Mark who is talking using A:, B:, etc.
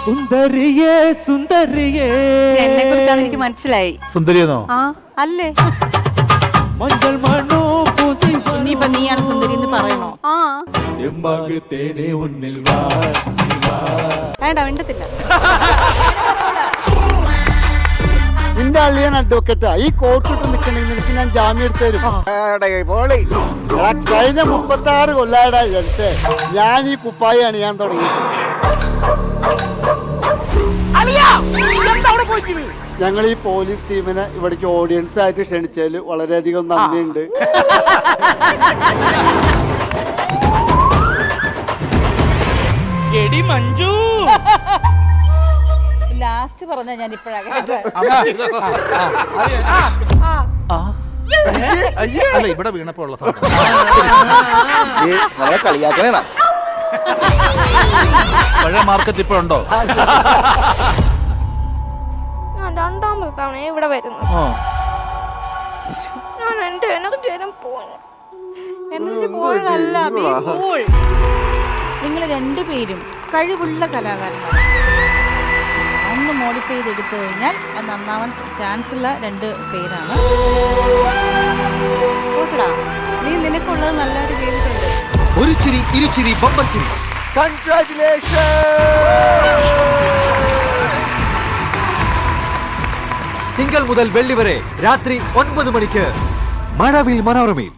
A: സുന്ദരിയേ സുന്ദരിയേ.
B: എന്നെ കുറിച്ചാണ് എനിക്ക് മനസ്സിലായി.
C: സുന്ദരിയെന്നോ?
B: ആ അല്ലേ?
A: മഞ്ഞൾ മണോ പൂസി
D: ഇനിയിപ്പൊ നീയാണ് സുന്ദരി എന്ന് പറയണോ?
B: ആ
A: എമ്പാകത്തേനെ ഉന്നിൽ
B: വേണ്ട മിണ്ടത്തില്ല.
E: നിന്റെ അളിയൻ അഡ്വക്കറ്റാ. ഈ കോർട്ട് ഇട്ട് നിൽക്കണെങ്കിൽ നിനക്ക് ഞാൻ ജാമ്യം എടുത്തു തരും. കഴിഞ്ഞ 36 കൊല്ലാടാ എടുത്ത് ഞാൻ ഈ കുപ്പായി അണിയാൻ തുടങ്ങി. ഞങ്ങൾ ഈ പോലീസ് ടീമിനെ ഇവിടേക്ക് ഓഡിയൻസ് ആയിട്ട് ക്ഷണിച്ചതിൽ വളരെയധികം നന്ദിയുണ്ട്.
A: എടി മഞ്ജു,
D: ലാസ്റ്റ് പറഞ്ഞ ഞാൻ ഇപ്പഴാ
C: അല്ല ഇവിടെ വീണപ്പോ ഉള്ള സാധനം
E: കളിയാക്കണ
C: പഴയ മാർക്കറ്റ് ഇപ്പോഴുണ്ടോ?
F: രണ്ടാമത്തെ തവണ ഇവിടെ വരുന്നത്. ഞാൻ എന്റെ എനർജി
B: പോയതല്ല.
D: നിങ്ങൾ രണ്ടുപേരും കഴിവുള്ള കലാകാരന്മാരാണ്. ഒന്ന് മോഡിഫൈ ചെയ്തെടുത്തു കഴിഞ്ഞാൽ അത് നന്നാവാൻ ചാൻസ് ഉള്ള 2 പേരാണ്.
B: നീ നിനക്കുള്ളത് നല്ലതായിട്ട് ചെയ്തിട്ടുണ്ട്.
A: ഒരു ചിരി ഇരുചിരി ബമ്പർ ചിരി.
E: കൺഗ്രാറ്റുലേഷൻ.
A: തിങ്കൾ മുതൽ വെള്ളി വരെ രാത്രി 9 മണിക്ക് മഴവിൽ മനോരമയിൽ.